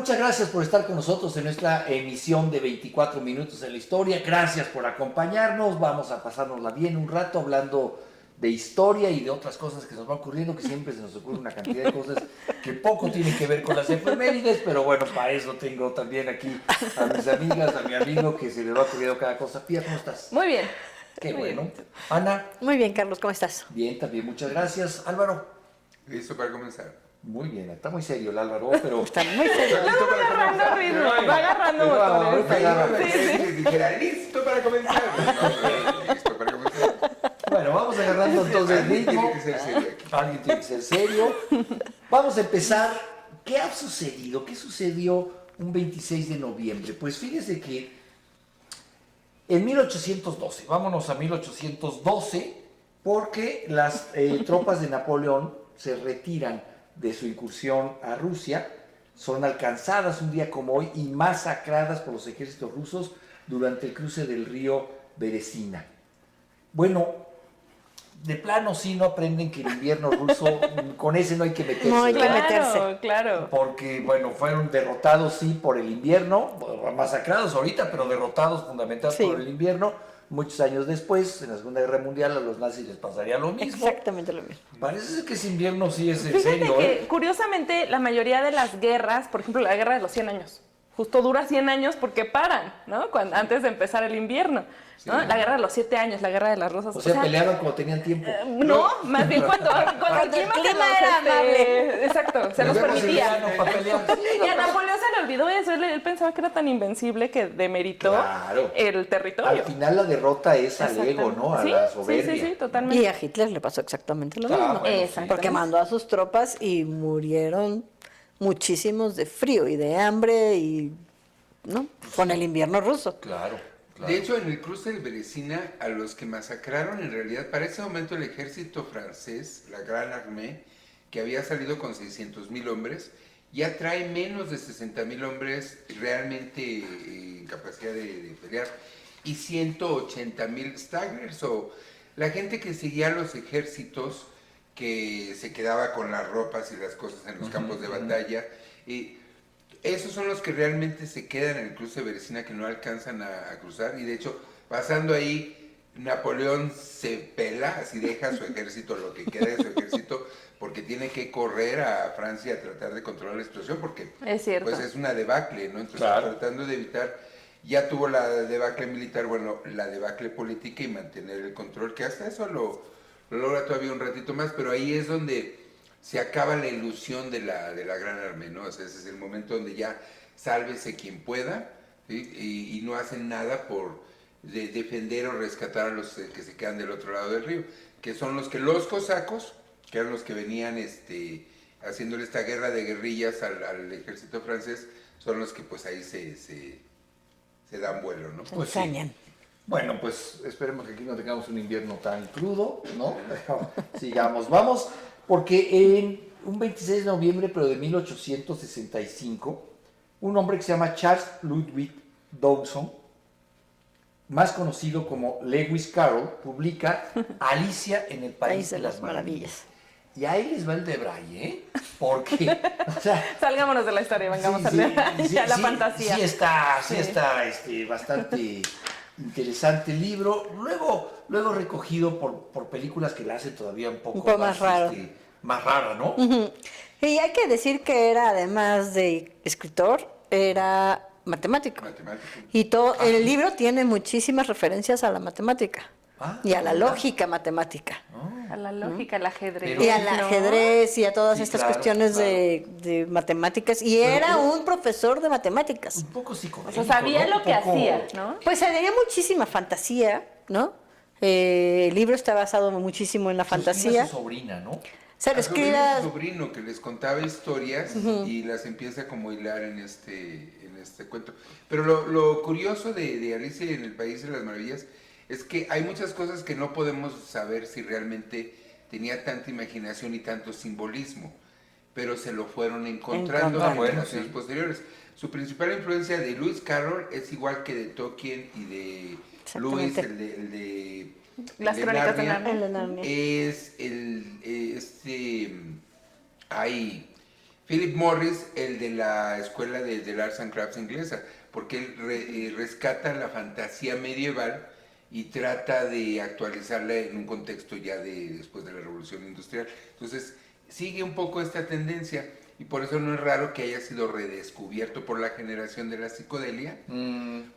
muchas gracias por estar con nosotros en nuestra emisión de 24 minutos en la historia. Gracias por acompañarnos. Vamos a pasárnosla bien un rato hablando de historia y de otras cosas que nos van ocurriendo, que siempre se nos ocurre una cantidad de cosas que poco tienen que ver con las efemérides, pero bueno, para eso tengo también aquí a mis amigas, a mi amigo, que se le va ocurriendo cada cosa. Pía, ¿cómo estás? Muy bien. Qué Muy bueno. bien. Ana. Muy bien, Carlos, ¿cómo estás? Bien, también, muchas gracias. Álvaro. Listo para comenzar. Muy bien, está muy serio el Álvaro, pero... Está muy serio. Listo para Agarrando comenzar. ritmo, va agarrando Pero motores. ahorita agarra. Dijera, listo para comenzar. No, listo para comenzar. Bueno, vamos agarrando entonces el Alguien ritmo. tiene que ser serio aquí. Alguien tiene que ser serio. Vamos a empezar. ¿Qué ha sucedido? ¿Qué sucedió un 26 de noviembre? Pues fíjese que en 1812, vámonos a 1812, porque las tropas de Napoleón se retiran de su incursión a Rusia, son alcanzadas un día como hoy y masacradas por los ejércitos rusos durante el cruce del río Beresina. Bueno, de plano sí no aprenden que el invierno ruso, con ese no hay que meterse. No hay que ¿verdad? meterse. Claro. Porque, bueno, fueron derrotados, sí, por el invierno, masacrados ahorita, pero derrotados fundamentalmente Sí. por el invierno. Muchos años después, en la Segunda Guerra Mundial, a los nazis les pasaría lo mismo. Exactamente lo mismo. Parece ser que ese invierno sí es en Fíjate serio, que, curiosamente, la mayoría de las guerras, por ejemplo, la guerra de los 100 años, justo dura 100 años porque paran, ¿no? Antes de empezar el invierno, ¿no? Sí. La guerra de los 7 años, la guerra de las rosas. O sea, peleaban como tenían tiempo. No, más bien cuando el clima, era amable. Exacto, se Nos los vemos en permitía. verano para pelear. Y a Napoleón se le olvidó eso, él pensaba que era tan invencible que demeritó Claro. el territorio. Al final la derrota es al ego, ¿no? A Sí, la sí, soberbia. sí, totalmente. Y a Hitler le pasó exactamente lo Ah, mismo. bueno, sí. Exactamente. Porque mandó a sus tropas y murieron muchísimos de frío y de hambre y ¿no? Con el invierno ruso. Claro, claro. De hecho, en el cruce del Beresina, a los que masacraron, en realidad, para ese momento el ejército francés, la Grande Armée, que había salido con 600,000 hombres, ya trae menos de 60,000 hombres realmente en capacidad de pelear y 180,000 stagers, o la gente que seguía los ejércitos, que se quedaba con las ropas y las cosas en los campos de batalla. Y esos son los que realmente se quedan en el cruce de Beresina, que no alcanzan a cruzar. Y de hecho, pasando ahí, Napoleón se pela, así deja a su ejército, lo que queda de su ejército, porque tiene que correr a Francia a tratar de controlar la situación, porque Es cierto. pues es una debacle, ¿no? Entonces, Claro. tratando de evitar, ya tuvo la debacle militar, bueno, la debacle política y mantener el control, que hasta eso lo logra todavía un ratito más, pero ahí es donde se acaba la ilusión de la Gran Armée, ¿no? O sea, ese es el momento donde ya sálvese quien pueda, ¿sí? Y no hacen nada por defender o rescatar a los que se quedan del otro lado del río, que son los cosacos, que eran los que venían haciéndole esta guerra de guerrillas al ejército francés, son los que pues ahí se dan vuelo, ¿no? Pues sí. Ensañan. Bueno, pues esperemos que aquí no tengamos un invierno tan crudo, ¿no? Pero sigamos, vamos, porque en un 26 de noviembre, pero de 1865, un hombre que se llama Charles Ludwig Dawson, más conocido como Lewis Carroll, publica Alicia en el País de las Maravillas. Y ahí les va el de Braille, ¿eh? Porque, o sea... Salgámonos de la historia, vengamos sí, a la fantasía. Sí está Sí. bastante interesante el libro. Luego recogido por películas que la hacen todavía un poco más raro. Más rara, ¿no? Ujú. Y hay que decir que era, además de escritor, era matemático. Matemático. Y todo el libro tiene muchísimas referencias a la matemática y a la lógica matemática. A la lógica, el ajedrez. Pero- Y al ¿no? ajedrez y a todas Sí, estas claro, cuestiones claro. de matemáticas. Y Pero- era un profesor de matemáticas. Un poco O psicodélico, sea, sabía ¿no? lo Un que poco- hacía, ¿no? Pues tenía muchísima fantasía, ¿no? El libro está basado muchísimo en la Se lo escribe fantasía. a su sobrina, ¿no? Se lo A sobrino escribe de su sobrino que les contaba historias y las empieza como a hilar en este cuento. Pero lo curioso de Alicia en el País de las Maravillas es que hay muchas cosas que no podemos saber si realmente tenía tanta imaginación y tanto simbolismo, pero se lo fueron encontrando en Encontrando. generaciones posteriores. Su principal influencia de Lewis Carroll es igual que de Tolkien y de Lewis, Exactamente. el de Las el crónicas de Narnia, Narnia. El de Narnia. es hay Philip Morris, el de la escuela de Arts and Crafts inglesa, porque él rescata la fantasía medieval y trata de actualizarla en un contexto ya después de la Revolución Industrial. Entonces, sigue un poco esta tendencia y por eso no es raro que haya sido redescubierto por la generación de la psicodelia,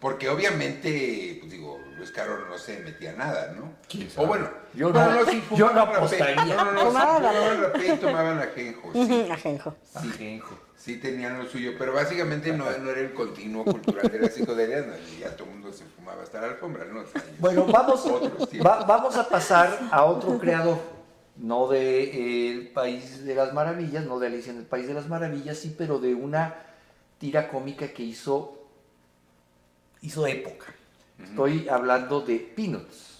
porque obviamente, pues digo, Luis Caro no se metía nada, ¿no? ¿Quién sabe? O bueno, Yo no fumaban apostaría. fumaban rapé y tomaban ajenjo, sí. Ajenjo. Ajenjo. Sí tenían lo suyo, pero básicamente no era el continuo cultural de la psicodelia, no, ya todo el mundo se fumaba hasta la alfombra, ¿no? O sea, Bueno, otros tiempos. vamos a pasar a otro creador. No de El País de las Maravillas, no de Alicia en el País de las Maravillas, sí, pero de una tira cómica que hizo época. Estoy hablando de Peanuts.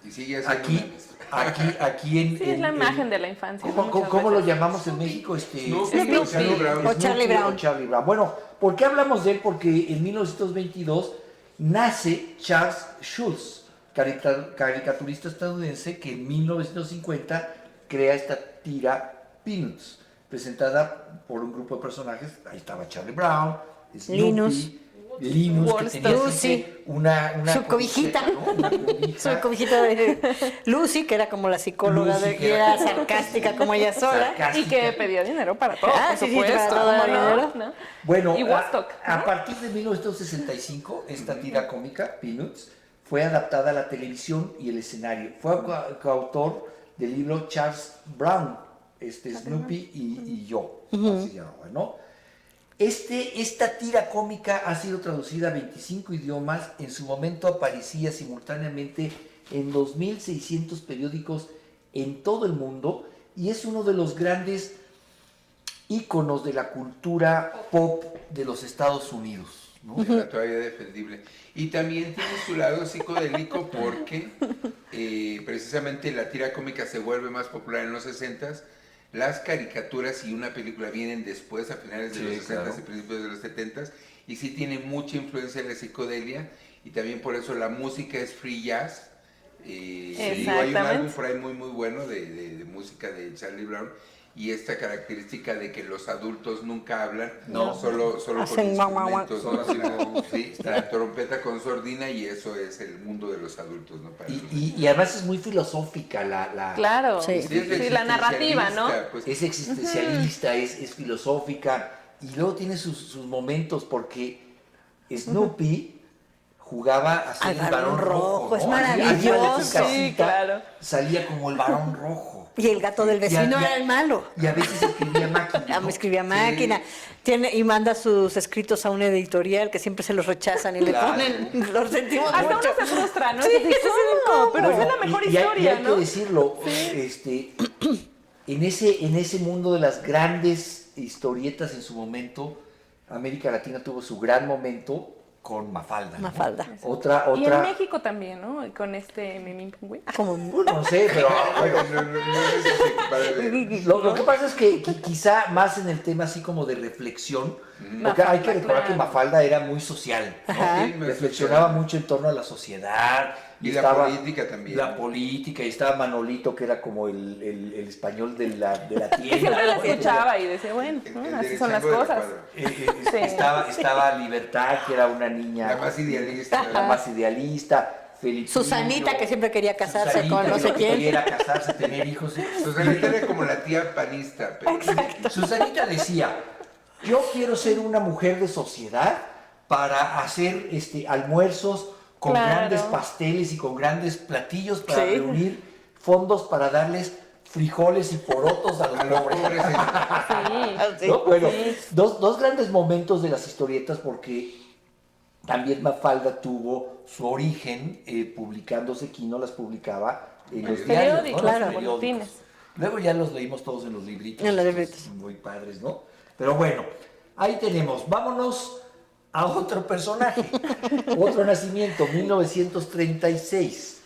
Y sigue haciendo Aquí en... Sí, es la imagen de la infancia. ¿no? ¿Cómo Muchas lo veces. llamamos en México? Snoopy o Charlie Brown. O Charlie Brown. O Charlie Brown. Bueno, ¿por qué hablamos de él? Porque en 1922 nace Charles Schulz, caricaturista estadounidense que en 1950 crea esta tira Peanuts, presentada por un grupo de personajes. Ahí estaba Charlie Brown, Snoopy, Linus, que tenía Lucy, siempre una su cobijita. ¿no? Una cobija. Su cobijita de Lucy, que era como la psicóloga, Lucy, que que era era sarcástica como ella sola. Sarcástica. Y que pedía dinero para todo, Ah, por sí, sí, supuesto. para todo ¿cómo el no? dinero. ¿No? Bueno, Y Woodstock, a ¿no? partir de 1965, esta tira cómica, Peanuts, fue adaptada a la televisión y el escenario. Fue coautor del libro Charles Brown, Snoopy y yo, así se llamaba, ¿no? Esta tira cómica ha sido traducida a 25 idiomas. En su momento aparecía simultáneamente en 2.600 periódicos en todo el mundo y es uno de los grandes íconos de la cultura pop de los Estados Unidos, ¿no? Era todavía defendible. Y también tiene su lado psicodélico porque precisamente la tira cómica se vuelve más popular en los 60s. Las caricaturas y una película vienen después, a finales de los 60s claro. y principios de los 70s, y sí tiene mucha influencia de la psicodelia, y también por eso la música es free jazz. Digo, hay un álbum Exactamente. por ahí muy muy bueno de música de Charlie Brown, y esta característica de que los adultos nunca hablan, No. solo con Hacen guau, guau, guau. instrumentos, ¿no? Sí, la trompeta con sordina, y eso es el mundo de los adultos, ¿no? Para los Y además es muy filosófica la Claro, Sí. sí, la narrativa, ¿no? pues, es existencialista, es filosófica y luego tiene sus momentos porque Snoopy jugaba a ser Al el varón rojo, es ¿no? maravilloso. En su casita Sí, claro. salía como el varón rojo. Y el gato del vecino Ya- era el malo. Y a veces escribía máquina. Ah, ¿no? me escribía máquina. Y manda sus escritos a una editorial que siempre se los rechazan y Claro. le ponen, los sentimos Hasta mucho. uno se frustra, ¿no? Sí, Dice, sí, ¿cómo? Pero Bueno, fue la mejor y hay historia, que ¿no? decirlo, en ese mundo de las grandes historietas en su momento, América Latina tuvo su gran momento con Mafalda. ¿no? Mafalda. Otra, Y en México también, ¿no? Con Memín Pingüín. Como no sé, pero bueno, no es ese equiparable. lo que pasa es que quizá más en el tema así como de reflexión, porque hay que recordar que claro. Mafalda era muy social, ¿no? Ajá. Sí, Reflexionaba mucho en torno a la sociedad. Y la política también. La política, y estaba Manolito, que era como el español de la Y tienda. siempre la ¿no? escuchaba y decía, bueno, El así son las derechazo de la cosas. cuadra. Sí. Estaba Libertad, que era una niña La más idealista. la más idealista. Felipillo, Susanita, que siempre quería casarse Susanita, con no que sé lo que quién. quería era casarse, tener hijos. Susanita era como la tía panista, pero Susanita decía, yo quiero ser una mujer de sociedad para hacer almuerzos con Claro. grandes pasteles y con grandes platillos para Sí. reunir fondos para darles frijoles y porotos a a los los pobres. pobres Sí. ¿No? Bueno, Sí. dos grandes momentos de las historietas porque también Mafalda tuvo su origen publicándose, Quino las publicaba en los Periódicos, diarios, ¿no? Periódicos, Los claro. periódicos. boletines. Luego ya los leímos todos en los libritos. En los estos libritos. Muy padres, ¿no? Pero bueno, ahí tenemos. Vámonos a otro personaje. Otro nacimiento, 1936.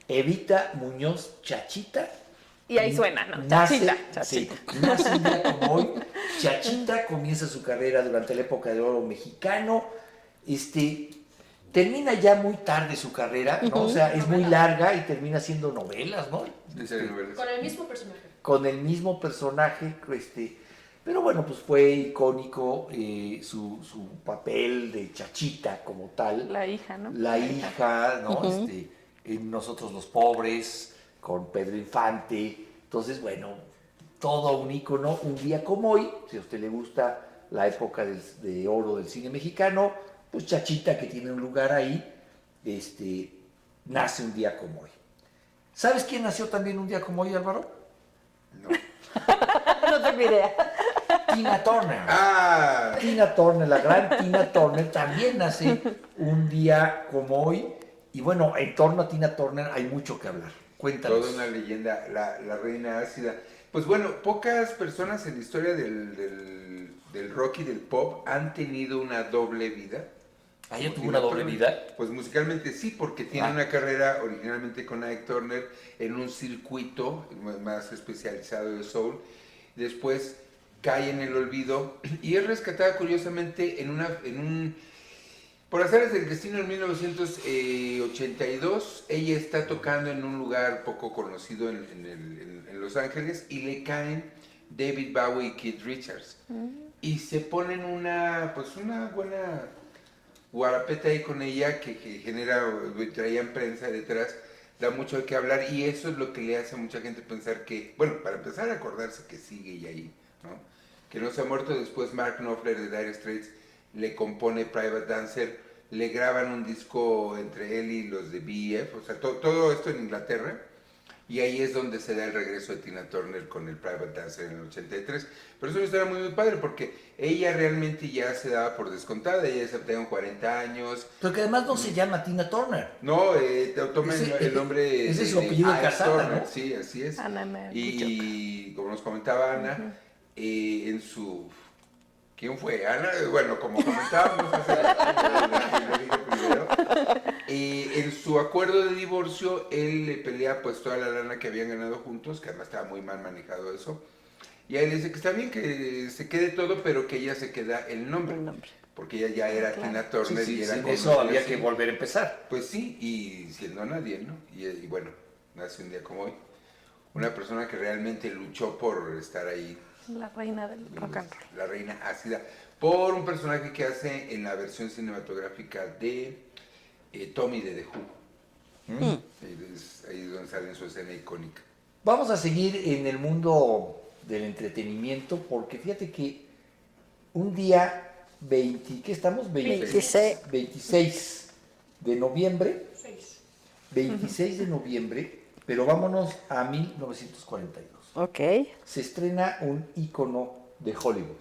Evita Muñoz Chachita. Y ahí suena, ¿no? Nace, Chachita. sí, nace un día como hoy. Chachita comienza su carrera durante la época de oro mexicano. Termina ya muy tarde su carrera, ¿no? O sea, es muy larga y termina haciendo novelas, ¿no? de telenovelas. Con el mismo personaje. Con el mismo personaje, Pero bueno, pues fue icónico su papel de Chachita como tal. La hija, ¿no? La hija, ¿no? En Nosotros los Pobres, con Pedro Infante. Entonces, bueno, todo un ícono, un día como hoy, si a usted le gusta la época de oro del cine mexicano, pues Chachita, que tiene un lugar ahí, nace un día como hoy. ¿Sabes quién nació también un día como hoy, Álvaro? No. No tengo idea. Tina Turner. Ah, Tina Turner, la gran Tina Turner, también nace un día como hoy. Y bueno, en torno a Tina Turner hay mucho que hablar. Cuéntanos. toda una leyenda, la reina ácida. Pues bueno, pocas personas en la historia del rock y del pop han tenido una doble vida. ¿Ah, ella tuvo Tina una doble Turner. vida? Pues musicalmente sí, porque tiene una carrera originalmente con Ike Turner en un circuito más especializado de soul. Después cae en el olvido y es rescatada curiosamente en un... Por azares del destino, en 1982, ella está tocando en un lugar poco conocido en Los Ángeles y le caen David Bowie y Keith Richards. Y se ponen una buena guarapeta ahí con ella que traían prensa detrás, da mucho de qué hablar y eso es lo que le hace a mucha gente pensar que, bueno, para empezar a acordarse que sigue ella ahí, ¿no? Que no se ha muerto. Después Mark Knopfler de Dire Straits le compone Private Dancer, le graban un disco entre él y los de BF, o sea, todo esto en Inglaterra. Y ahí es donde se da el regreso de Tina Turner con el Private Dancer en el 83. Pero es una historia muy, muy padre porque ella realmente ya se daba por descontada. Ella se tenía 40 años. Pero que además no se llama Tina Turner. No, toma el nombre ese es su apellido Ike casada, Turner. ¿no? Sí, así es. Ana me Y como nos comentaba Ana, en su... ¿Quién fue? Ana, bueno, como comentábamos hace primero, en su acuerdo de divorcio, él le pelea pues toda la lana que habían ganado juntos, que además estaba muy mal manejado eso, y a él le dice que está bien que se quede todo, pero que ella se queda el nombre, porque ella ya era Tina Turner y era Sin con eso había así. que volver a empezar. Pues sí, y siendo nadie, ¿no? Y bueno, nace un día como hoy. Una persona que realmente luchó por estar ahí. La reina del rock and roll. La reina ácida, por un personaje que hace en la versión cinematográfica de Tommy de The Who. Ahí es donde sale en su escena icónica. Vamos a seguir en el mundo del entretenimiento porque fíjate que un día 20, ¿qué estamos? 26 de noviembre. 26 de noviembre, pero vámonos a 1942. Ok. Se estrena un ícono de Hollywood,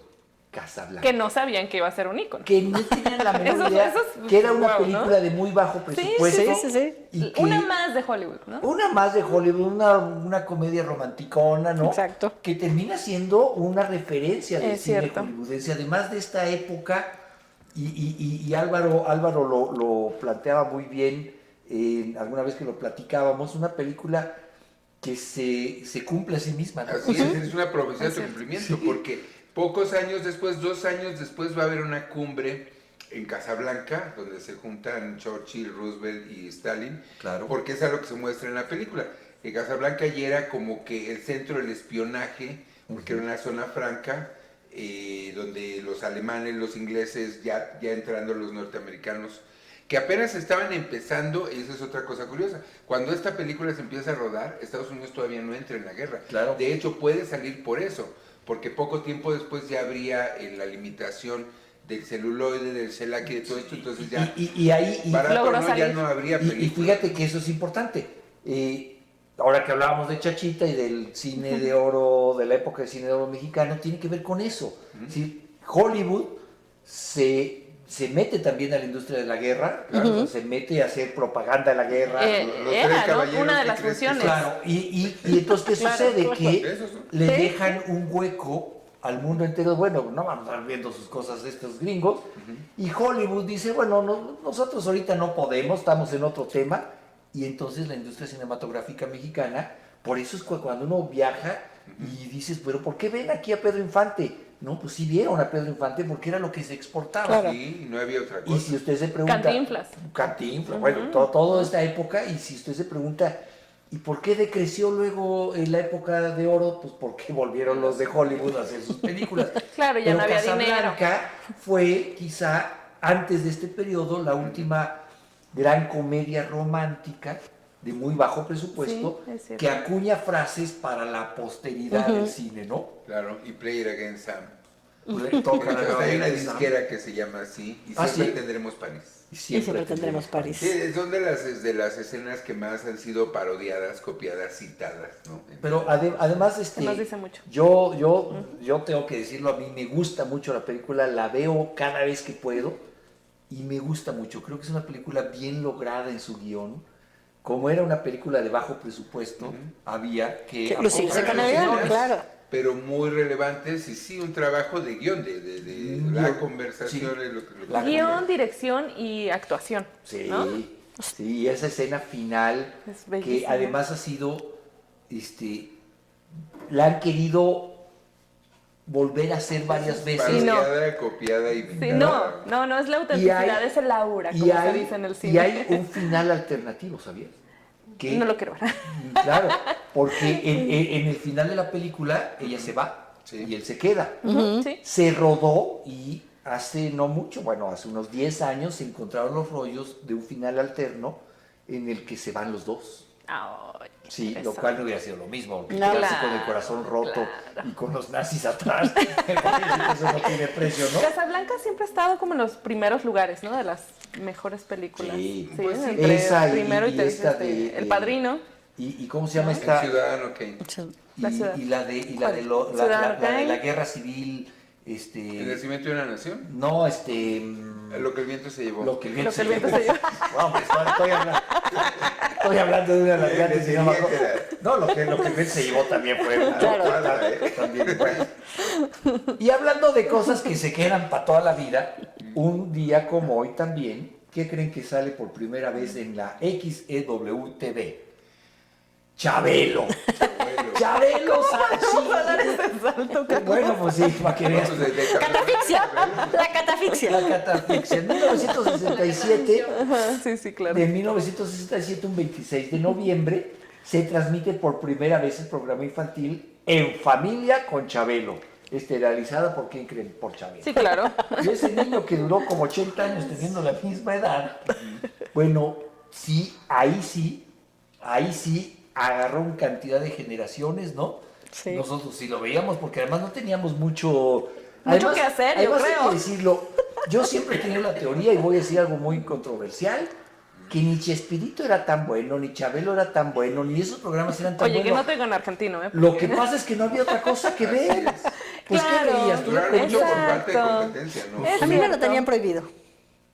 Casablanca. Que no sabían que iba a ser un ícono. Que no tenían la menor Eso- idea eso es que era una guau, ¿no? película de muy bajo presupuesto. sí. Y que- Una más de Hollywood, ¿no? Una más de Hollywood, una comedia romanticona, ¿no? Exacto. Que termina siendo una referencia del Es cine cierto. hollywoodense, además de esta época, y Álvaro lo planteaba muy bien alguna vez que lo platicábamos, una película que se cumple a sí misma, ¿no? Así es una profecía de cumplimiento, porque pocos años después, 2 años después, va a haber una cumbre en Casablanca, donde se juntan Churchill, Roosevelt y Stalin, Claro. porque es algo que se muestra en la película. Que Casablanca ya era como que el centro del espionaje, porque era una zona franca, donde los alemanes, los ingleses, ya entrando los norteamericanos, que apenas estaban empezando. Y eso es otra cosa curiosa. Cuando esta película se empieza a rodar, Estados Unidos todavía no entra en la guerra. Claro. De hecho, puede salir por eso, porque poco tiempo después ya habría la limitación del celuloide, del shellac y de todo esto, entonces ya Y ahí... barato logró no, ya salir. no habría película. Y fíjate que eso es importante. Ahora que hablábamos de Chachita y del cine de oro, de la época del cine de oro mexicano, tiene que ver con eso. Es decir, Hollywood se mete también a la industria de la guerra, ¿no? Se mete a hacer propaganda de la guerra. los Era, tres ¿no? caballeros Una de que las crees que funciones. Claro, y entonces, ¿qué Claro, sucede? claro. Que Esos son. le Sí. dejan un hueco al mundo entero. Bueno, no van a estar viendo sus cosas estos gringos. Y Hollywood dice, bueno, nosotros ahorita no podemos, estamos en otro tema. Y entonces la industria cinematográfica mexicana, por eso es cuando uno viaja y dices, pero ¿por qué ven aquí a Pedro Infante? No, pues sí vieron a Pedro Infante porque era lo que se exportaba. Claro. Sí, no había otra cosa. Y si usted se pregunta... Cantinflas. Cantinflas, bueno, toda esta época, y si usted se pregunta, ¿Y por qué decreció luego en la época de oro? Pues porque volvieron los de Hollywood a hacer sus películas. Claro, ya Pero no había dinero. Casablanca fue quizá antes de este periodo la última gran comedia romántica de muy bajo presupuesto Sí, es cierto. que acuña frases para la posteridad del cine, ¿no? Claro, y Play It Again Sam. Toca la Hay una novela, disquera que se llama así, y ¿Ah, siempre sí? tendremos París. Y siempre tendremos París. Sí, son de las escenas que más han sido parodiadas, copiadas, citadas, ¿no? Pero además, Además dice mucho. yo tengo que decirlo, a mí me gusta mucho la película, la veo cada vez que puedo y me gusta mucho. Creo que es una película bien lograda en su guión. Como era una película de bajo presupuesto, había que... lucirse con el los guión, señores. claro. Pero muy relevantes y sí, un trabajo de guión, de la conversación. Sí. Es lo que La Guión, dirección y actuación. Sí, ¿no? sí, esa escena final Es que bellísima. además ha sido, la han querido volver a hacer varias veces. Sí, no. Parodiada, copiada y Sí, pintada. no, es la autenticidad, es el aura, como se dice en el cine. y hay un final alternativo, ¿sabías? Que, No lo quiero ver. Claro, porque en el final de la película ella se va Sí. y él se queda. Sí. Se rodó y hace no mucho, bueno, hace unos 10 años se encontraron los rollos de un final alterno en el que se van los dos. Ay, Sí, lo eso. cual no hubiera sido lo mismo, porque No, quedarse con el claro, corazón roto claro. y con los nazis atrás, eso no tiene precio, ¿no? Casablanca siempre ha estado como en los primeros lugares, ¿no? De las mejores películas. Sí. Pues sí. entre Esa y- primero y, y tercero. esta de- El Padrino. ¿Y cómo se llama El esta? Ciudadano Kane. La ciudad. Y la de ¿Cuál? la Ciudadano de Kane. la guerra civil, El nacimiento de una nación. no, Lo que el viento se llevó. lo que el viento Lo que el viento se llevó. No, hombre, estoy hablando de una de las grandes y no me acuerdo. No, lo que el viento se llevó también fue una Claro. también fue. Y hablando de cosas que se quedan para toda la vida, un día como hoy también, ¿qué creen que sale por primera vez en la XEW TV? Chabelo. Chabelo sale. Vamos a dar este salto. Bueno, pues sí, para que veas. Vamos desde Catafixia. La catafixia. La catafixia. En 1967, Sí, claro. de 1967, un 26 de noviembre, se transmite por primera vez el programa infantil En Familia con Chabelo. Realizada por quién creen, por Chabelo. Sí, claro. Y ese niño que duró como 80 años teniendo la misma edad, bueno, sí, ahí sí agarró una cantidad de generaciones, ¿no? Sí. Nosotros sí lo veíamos porque además no teníamos mucho que hacer, yo además creo. hay que decirlo, yo siempre he tenido la teoría y voy a decir algo muy controversial, que ni Chespirito era tan bueno, ni Chabelo era tan bueno, ni esos programas eran tan Oye, que buenos. no te digo en argentino, ¿eh? Lo que pasa es que no había otra cosa que ver. Así es. Pues Claro. ¿qué veías? ¿Tú? Claro, mucho por Exacto. parte de competencia, ¿no? Es A mí me lo cierto. tenían prohibido.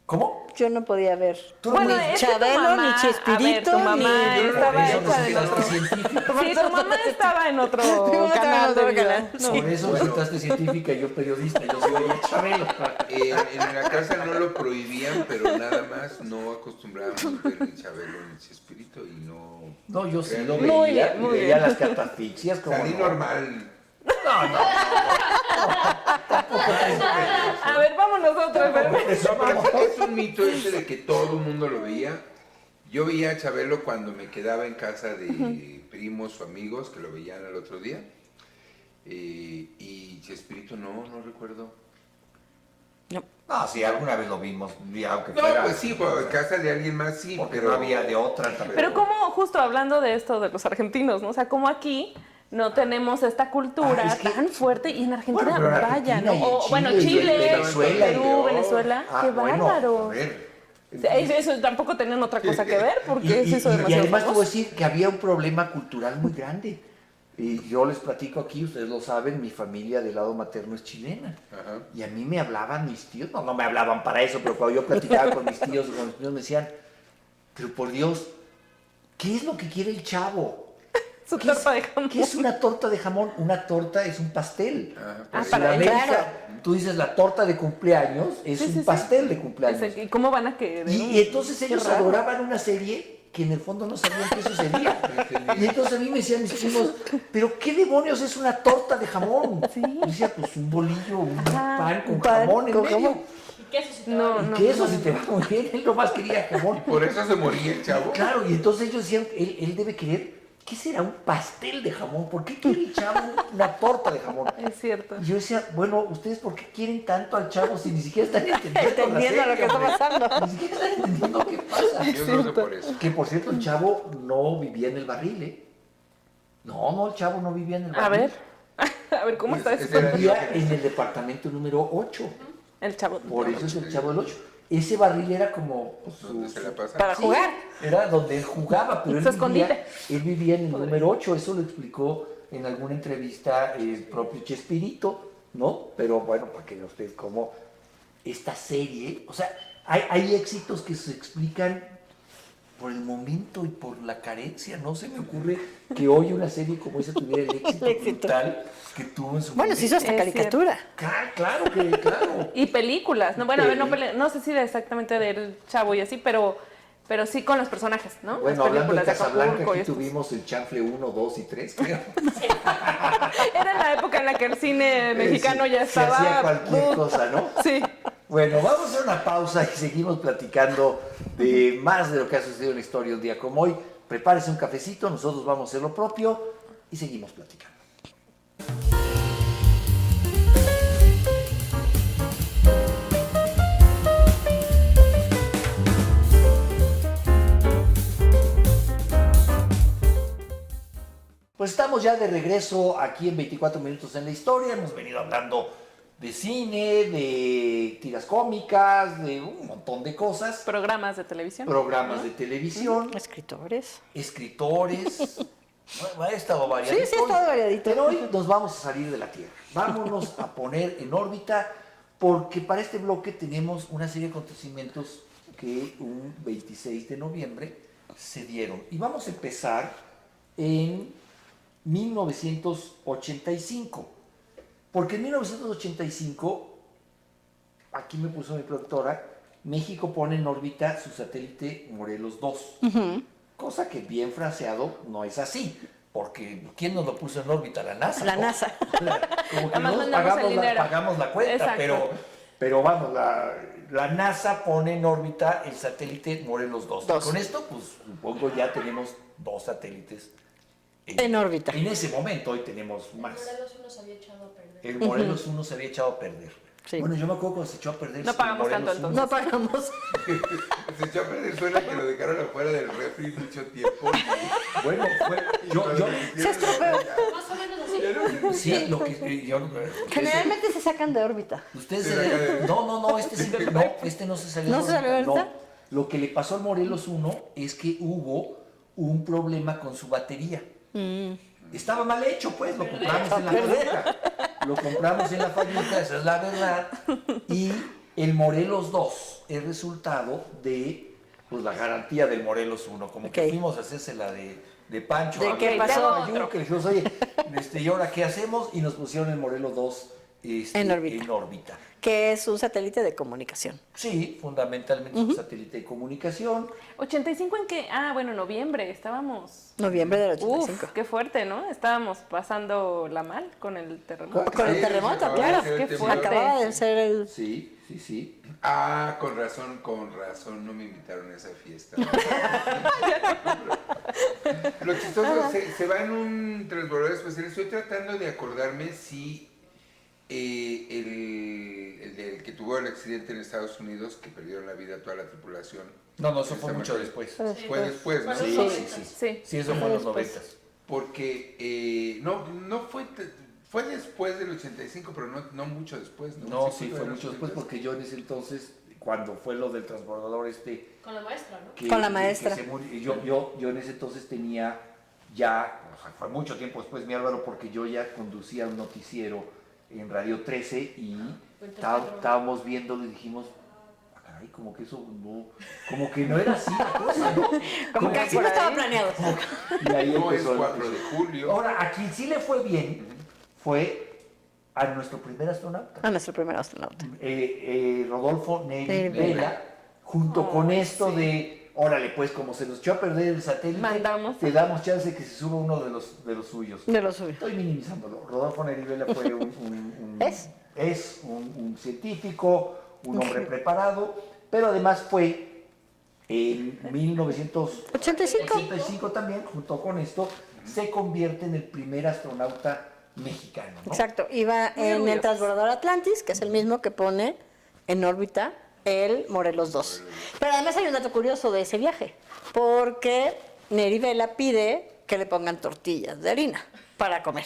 ¿Cómo? Yo no podía ver. Tú Bueno, ni es que tu Chabelo, mamá- ni Chespirito, a ver, tu mamá ni- estaba Por eso hecha en resultaste otro... científica. Sí, tu mamá estaba en otro estaba en canal otro de vida. canal. No. Por eso resultaste científica y yo periodista, yo soy Chabelo. En la casa no lo prohibían, pero nada más no acostumbrábamos ver ni Chabelo ni Chespirito y no... No, yo sí lo Muy veía, bien, muy veía bien. las catafixias como Salí no. normal. A ver, vámonos otra vez. No, pero es un mito ese de que todo el mundo lo veía. Yo veía a Chabelo cuando me quedaba en casa de primos o amigos que lo veían al otro día. Y Chespirito no recuerdo. No, sí, alguna vez lo vimos, aunque No, fuera... pues sí, por casa de alguien más sí, Porque pero no había de otra también. Pero como justo hablando de esto de los argentinos, ¿no? O sea, como aquí no tenemos esta cultura Ah, es que- tan fuerte y en Argentina, Bueno, pero en vaya, Argentina ¿no? y en O, bueno, Chile y en Chile, Venezuela y Perú, peor. Venezuela, Ah, qué bueno, bárbaro. a ver. Eso tampoco tenían otra cosa que ver porque es eso y demasiado además te voy a famoso. decir que había un problema cultural muy grande. Y yo les platico aquí, ustedes lo saben, mi familia del lado materno es chilena. Ajá. Y a mí me hablaban mis tíos, no me hablaban para eso, pero cuando yo platicaba con mis tíos, me decían, pero por Dios, ¿qué es lo que quiere el chavo? Su ¿Qué es- torta de jamón. ¿Qué es una torta de jamón? Una torta es un pastel. Ajá, Ah, por para En él, América, claro. tú dices la torta de cumpleaños es Sí, sí, un sí. pastel de cumpleaños. ¿Y cómo van a querer? Y entonces Qué ellos raro. adoraban una serie que en el fondo no sabían que eso sería. Y entonces a mí me decían mis primos, ¿pero qué demonios es una torta de jamón? Sí. Yo decía, pues un bolillo, un Ajá, pan con un pan jamón en con medio. jamón. No, Y no. queso si te va muy bien, él nomás quería jamón. Por eso se moría el chavo. Claro, y entonces ellos decían, él debe querer ¿qué será un pastel de jamón? ¿Por qué quiere el chavo una torta de jamón? Es cierto. Y yo decía, bueno, ¿ustedes por qué quieren tanto al chavo si ni siquiera están entendiendo, Entendiendo la lo que está hombre? pasando. Ni siquiera están entendiendo qué pasa. Yo no sé por eso. Que por cierto, el chavo no vivía en el barril, ¿eh? No, el chavo no vivía en el A barril. ver, a ver, ¿cómo está Ese eso? era- Vivía en el departamento número 8. El chavo. Por eso es el chavo del 8. Ese barril era como pues, ¿Dónde se la pasa? Para sí, jugar. era donde él jugaba, pero Su él escondite. vivía en el número 8. Eso lo explicó en alguna entrevista el propio Chespirito, ¿no? Pero bueno, para que vean ustedes cómo esta serie, o sea, hay éxitos que se explican por el momento y por la carencia. No se me ocurre que hoy una serie como esa tuviera el éxito, El éxito. brutal que tuvo en su Bueno, se hizo hasta Es caricatura. Claro que, claro. Y películas, ¿no? Bueno, a ver, no sé si exactamente del chavo y así, pero sí con los personajes, ¿no? Bueno, Las hablando de películas Casablanca, Acapulco y aquí estos. tuvimos el chanfle 1, 2 y 3, creo. Era la época en la que el cine mexicano ya Se hacía estaba. cualquier cosa, ¿no? Sí. Bueno, vamos a hacer una pausa y seguimos platicando de más de lo que ha sucedido en la historia un día como hoy. Prepárese un cafecito, nosotros vamos a hacer lo propio y seguimos platicando. Pues estamos ya de regreso aquí en 24 Minutos en la Historia. Hemos venido hablando de cine, de tiras cómicas, de un montón de cosas. Programas de televisión. Programas de televisión, Escritores. escritores. Bueno, ha estado variadito. Sí, sí, ha estado variadito. Pero hoy nos vamos a salir de la Tierra. Vámonos a poner en órbita porque para este bloque tenemos una serie de acontecimientos que un 26 de noviembre se dieron. Y vamos a empezar en 1985. Porque en 1985, aquí me puso mi productora, México pone en órbita su satélite Morelos 2. Cosa que bien fraseado no es así. Porque ¿quién nos lo puso en órbita? La NASA. La ¿no? NASA. Como que Nada más no mandamos el dinero. pagamos la cuenta, Exacto. pero vamos, la NASA pone en órbita el satélite Morelos 2. Dos. Con esto, pues supongo ya tenemos 2 satélites En órbita. En ese momento, hoy tenemos más. Morelos 1 se había echado a perder. El Morelos 1 se había echado a perder. Sí. Bueno, yo me acuerdo cuando se echó a perder. No el pagamos Morelos tanto, 1. No pagamos. Se echó a perder, suena que lo dejaron afuera del refri mucho tiempo. Bueno, yo Se estropeó. Más o menos así. sí, lo que yo Generalmente se sacan de órbita. ustedes Sí, acá de- no, este no se salió. ¿No se salió de órbita? Lo que le pasó al Morelos 1 es que hubo un problema con su batería. Estaba mal hecho, pues, lo compramos en la fábrica. Lo compramos en la fábrica, esa es la verdad. Y el Morelos 2 es resultado de pues, la garantía del Morelos 1. Como que Ok. fuimos a hacerse la de Pancho. ¿De a qué ver, pasó? te hago yo, que le dijimos, oye, ¿y ahora qué hacemos? Y nos pusieron el Morelos 2 En órbita. en órbita. Que es un satélite de comunicación. Sí, fundamentalmente es un satélite de comunicación. ¿85 en qué? Ah, bueno, noviembre, estábamos. Noviembre del 85. Uf, qué fuerte, ¿no? Estábamos pasando la mal con el terremoto. Con el Sí, terremoto, acababa claro. de ser el Qué temblor. fuerte. Acababa de ser el... Sí, sí, sí. Ah, con razón, no me invitaron a esa fiesta. Lo chistoso, se va en un transbordador espacial. Estoy tratando de acordarme si el del que tuvo el accidente en Estados Unidos, que perdieron la vida toda la tripulación. No, eso fue Esa mucho me- después. Fue después, ¿no? Fue Sí, los sí, 90s. sí. Sí. Sí, eso fue en los Después. 90. Porque no fue, fue después del 85, pero no mucho después, ¿no? No, sí, fue en los mucho después 80s. porque yo en ese entonces, cuando fue lo del transbordador Con la maestra, ¿no? que, Con la que maestra. se murió, yo en ese entonces tenía ya, o sea, fue mucho tiempo después, mi Álvaro, porque yo ya conducía un noticiero en Radio 13 y estábamos viendo y dijimos, "Ah, caray, como que eso no, como que no era así la cosa, ¿no? Como que así por no estaba ahí. planeado. Y ahí No, es empezó 4 de julio. Ahora, a quien sí le fue bien fue a nuestro primer astronauta. A nuestro primer astronauta. Rodolfo Neri Neri Vela, Vela. junto con esto de, órale, pues como se nos echó a perder el satélite, Mandamos. te damos chance de que se suba uno de los suyos. De lo suyo. Estoy minimizándolo. Rodolfo Neri Vela fue ¿Es? un científico, un hombre preparado, pero además fue En 85. 1985 también, junto con esto, se convierte en el primer astronauta mexicano, ¿no? Exacto, iba Muy en el orgullosos. transbordador Atlantis, que es el mismo que pone en órbita el Morelos 2. Pero además hay un dato curioso de ese viaje, porque Neri Vela pide que le pongan tortillas de harina para comer.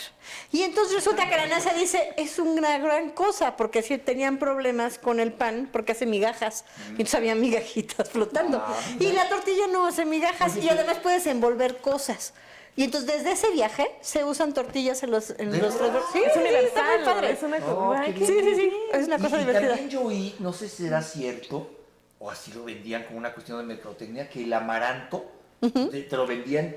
Y entonces resulta que la NASA dice, es una gran cosa, porque si tenían problemas con el pan, porque hace migajas, y entonces había migajitas flotando. Y la tortilla no hace migajas, y además puedes envolver cosas. Y entonces desde ese viaje se usan tortillas en los transbordadores. Sí, Es sí, universal, está muy padre. es una Oh, cosa. qué Sí, sí, sí, es una cosa y divertida. también yo oí, no sé si será cierto, o así lo vendían como una cuestión de mercadotecnia, que el amaranto te lo vendían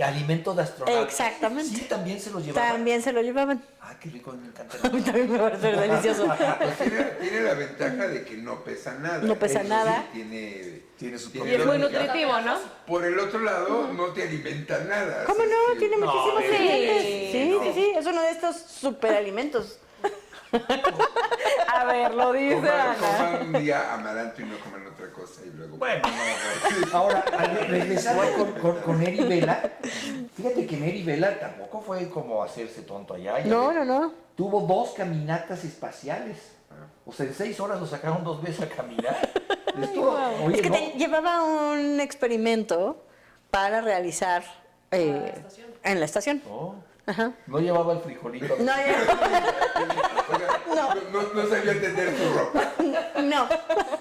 alimento de astronauta. Exactamente. Sí, también se lo llevaban. También se lo llevaban. Ah, qué rico, me encanta. A mí también me parece delicioso. Pues tiene la ventaja de que no pesa nada. No pesa Eso nada. Sí, Tiene su Y es muy lógica. nutritivo, ¿no? Por el otro lado, no te alimenta nada. ¿Cómo así no? que- Tiene muchísimos sí, nutrientes. Sí, no. sí, sí. Es uno de estos superalimentos. A ver, lo dice Ana. Coman un día amaranto y no coman otra cosa y luego... Bueno, no. Ahora, regresando con Neri Vela, fíjate que Neri Vela tampoco fue como hacerse tonto allá. Ya No, ves, no, no. Tuvo 2 caminatas espaciales. O sea, en 6 horas lo sacaron 2 veces a caminar. Esto, oye, Es que no. llevaba un experimento para realizar estación. en la estación. No, Ajá. no llevaba el frijolito. No, Oiga, no sabía tender su ropa. no.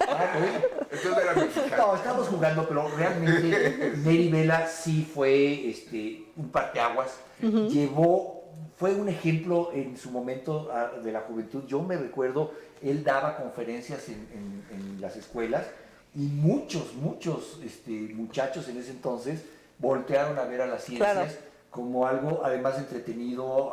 Ah, bueno. Entonces era mexicano. No, estamos jugando, pero realmente Neri Vela sí fue un parteaguas. Fue un ejemplo en su momento de la juventud. Yo me recuerdo, él daba conferencias en las escuelas y muchos muchachos en ese entonces voltearon a ver a las ciencias Claro. como algo además entretenido,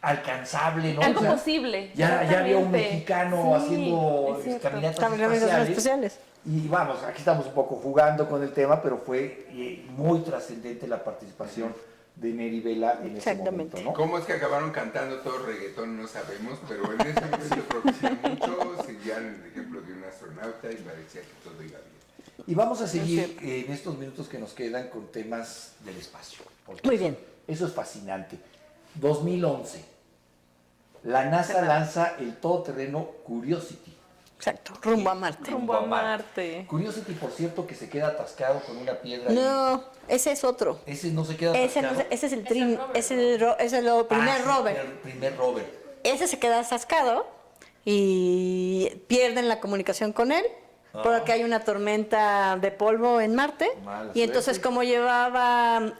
alcanzable, ¿no? Algo O sea, posible. ya había un exactamente. mexicano Sí, haciendo es cierto. caminatas Caminatas espaciales. espaciales. Y vamos, aquí estamos un poco jugando con el tema, pero fue muy trascendente la participación de Neri Vela en ese Exactamente. momento, ¿no? ¿Cómo es que acabaron cantando todo reggaetón? No sabemos, pero en ese momento propician mucho, seguían el ejemplo de un astronauta y parecía que todo iba bien. Y vamos a seguir en estos minutos que nos quedan con temas del espacio. porque Muy bien. Eso es fascinante. 2011. La NASA lanza el todoterreno Curiosity. Exacto. Rumbo a Marte. Rumbo a Marte. Curiosity, por cierto, que se queda atascado con una piedra. No, ese es otro. Ese no se queda Ese, atascado. ese es el Es el trim, rover, es el primer sí, rover. El primer rover. Ese se queda atascado y pierden la comunicación con él porque hay una tormenta de polvo en Marte. Mala Y entonces suerte. como llevaba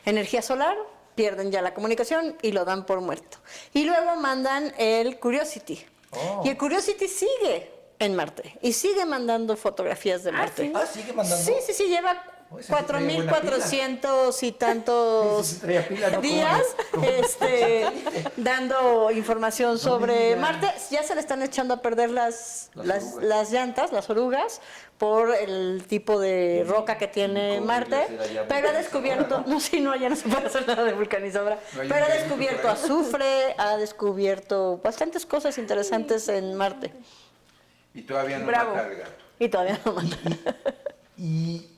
energía solar, pierden ya la comunicación y lo dan por muerto. Y luego mandan el Curiosity. Oh. Y el Curiosity sigue en Marte y sigue mandando fotografías de Marte. ¿sí? Ah, sigue mandando. Sí, lleva Oh, ese sí trae buena 4,400 y tantos Ese sí traía pila, ¿no? días Como dando información sobre digas. Marte. Ya se le están echando a perder Las orugas. las llantas, las orugas, por el tipo de roca que tiene ¿Cómo Marte. podría ser allá Pero ha vulcanizadora? descubierto, no, sí, no, ya no se puede hacer nada de vulcanizadora. No hay Pero ha un crédito descubierto por ahí. azufre, ha descubierto bastantes cosas interesantes en Marte. Y todavía no Bravo. mata al gato. Y todavía no manda. Y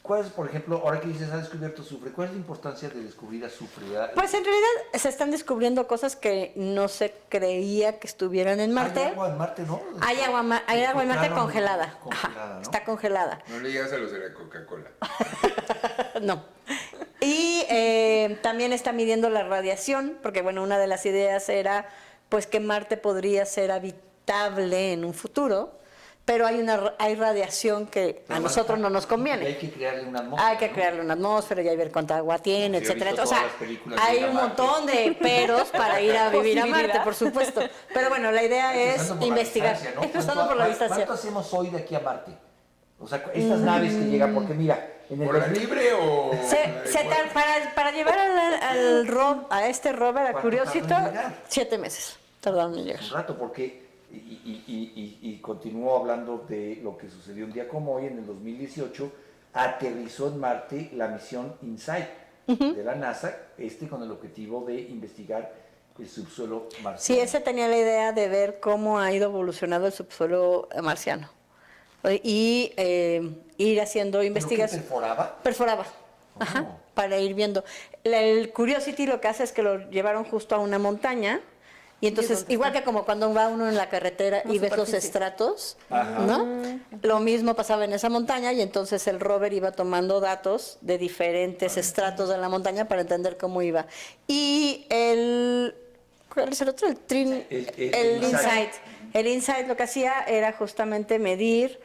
¿cuál es, por ejemplo, ahora que dices ha descubierto azufre, cuál es la importancia de descubrir azufre? Pues en realidad se están descubriendo cosas que no se creía que estuvieran en Marte. Hay agua en Marte, ¿no? Hay agua en Marte Encontraron congelada. congelada, Ajá, ¿no? está congelada. No le digas a los de la Coca-Cola. No. Y también está midiendo la radiación, porque bueno, una de las ideas era pues que Marte podría ser habitable en un futuro, pero hay radiación que a nosotros no nos Y hay conviene. que crearle una atmósfera. Hay que ¿no? crearle una atmósfera y hay que ver cuánta agua tiene, Sí, he etcétera. visto O sea, todas las películas de hay ir a un Marte. montón de peros para ir a vivir a Marte, Posibilidad. por supuesto. Pero bueno, la idea es Empezando por la investigar. distancia, ¿no? Empezando por la distancia. ¿Cuánto hacemos hoy de aquí a Marte? O sea, estas naves que llegan, porque mira, en el ¿Por la 2000 libre o...? Para llevar a este rover, a ¿Cuánto Curiosity, tardan en llegar? 7 meses tardaron en llegar. un rato, porque, y continúo hablando de lo que sucedió un día como hoy, en el 2018, aterrizó en Marte la misión InSight de la NASA, con el objetivo de investigar el subsuelo marciano. Sí, ese tenía la idea de ver cómo ha ido evolucionando el subsuelo marciano. y ir haciendo ¿Pero qué investigación. perforaba? Perforaba. Ajá, Oh. para ir viendo. El Curiosity lo que hace es que lo llevaron justo a una montaña y entonces, dónde igual que como cuando va uno en la carretera Como y ves los superficie. estratos, Ajá. ¿no? Lo mismo pasaba en esa montaña y entonces el rover iba tomando datos de diferentes estratos de la montaña para entender cómo iba. Y ¿cuál es el otro? El Insight. El Insight lo que hacía era justamente medir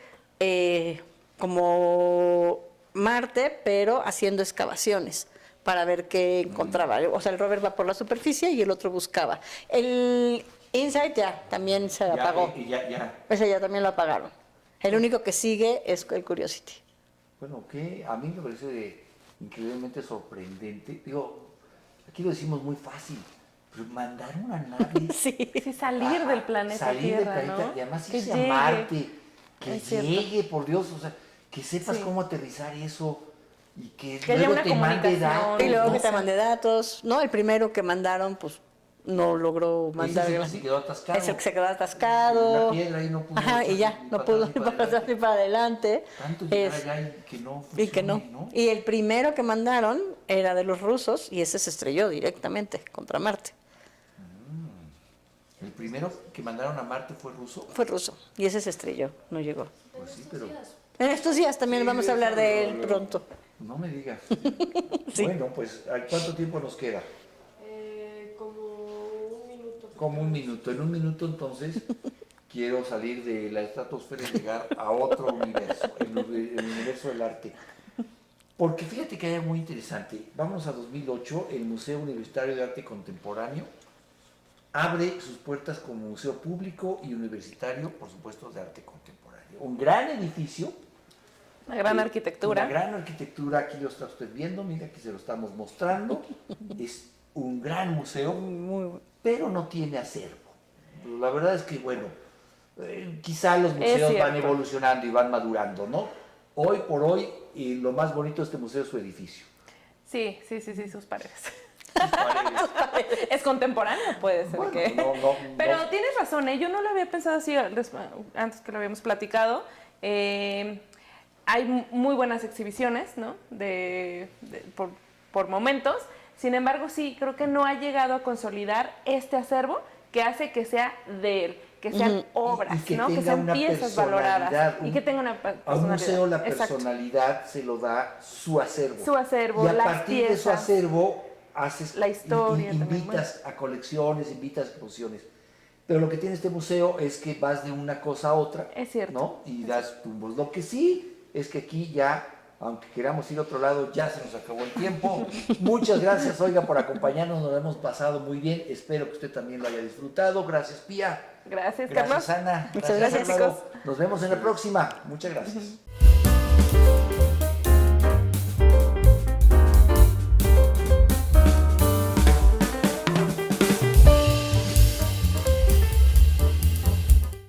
como Marte, pero haciendo excavaciones para ver qué encontraba. O sea, el rover va por la superficie y el otro buscaba. El Insight ya también se apagó. Ya. Ese ya también lo apagaron. El único que sigue es el Curiosity. Bueno, que a mí me parece increíblemente sorprendente. Digo, aquí lo decimos muy fácil, pero mandar una nave. Sí. Sí, salir del planeta salir Tierra, del planeta ¿no? y además Que irse a llegue. Marte, que Es cierto. llegue, por Dios, o sea, que sepas Sí. cómo aterrizar eso y que, Que haya luego una te mande comunicación. datos. Y luego ¿no? que te mande datos, ¿no? El primero que mandaron, pues no logró mandar. Ese es el que se quedó atascado. Es el que se quedó atascado. La piedra ahí no pudo. Ajá, y ya, ni no para pudo atrás ni ni para para atrás ni para adelante. Tanto llegar Es- allá y que no y que no. funcione, Y el primero que mandaron era de los rusos y ese se estrelló directamente contra Marte. El primero que mandaron a Marte fue ruso. Fue ruso y ese se estrelló, no llegó. Pues sí, pero En estos días también vamos a hablar de él pronto. no me digas. Sí. Bueno, pues ¿cuánto tiempo nos queda? Como un minuto. Como un minuto. En un minuto entonces quiero salir de la estratosfera y llegar a otro universo, el universo del arte. Porque fíjate que hay algo muy interesante. Vamos a 2008, el Museo Universitario de Arte Contemporáneo abre sus puertas como museo público y universitario, por supuesto, de arte contemporáneo. Un gran edificio. Una gran arquitectura. Una gran arquitectura, aquí lo está usted viendo, mira, aquí se lo estamos mostrando. Es un gran museo, pero no tiene acervo. La verdad es que, bueno, quizá los museos van cierto. evolucionando y van madurando, ¿no? Hoy por hoy, y lo más bonito de este museo es su edificio. Sí, sus paredes. Sus paredes. Es contemporáneo, puede ser Bueno, que. no, Pero no. tienes razón, ¿eh? Yo no lo había pensado así antes que lo habíamos platicado. Hay muy buenas exhibiciones, ¿no? Por momentos. Sin embargo, sí, creo que no ha llegado a consolidar este acervo que hace que sea de él, que sean obras, y que ¿no? Que tenga sean una piezas personalidad, valoradas y que tenga una A un personalidad. museo la Exacto. personalidad se lo da su acervo. Su acervo, y a las partir de su piezas, acervo haces la historia también, invitas a colecciones, invitas a exposiciones. Pero lo que tiene este museo es que vas de una cosa a otra. Es cierto. ¿No? Y das tumbos. Lo que sí es que aquí ya, aunque queramos ir a otro lado, ya se nos acabó el tiempo. Muchas gracias, Oiga, por acompañarnos. Nos lo hemos pasado muy bien. Espero que usted también lo haya disfrutado. Gracias, Pía. Gracias, Carlos. Gracias, Ana. Muchas gracias, Álvaro. chicos. Nos vemos en la próxima. Muchas gracias.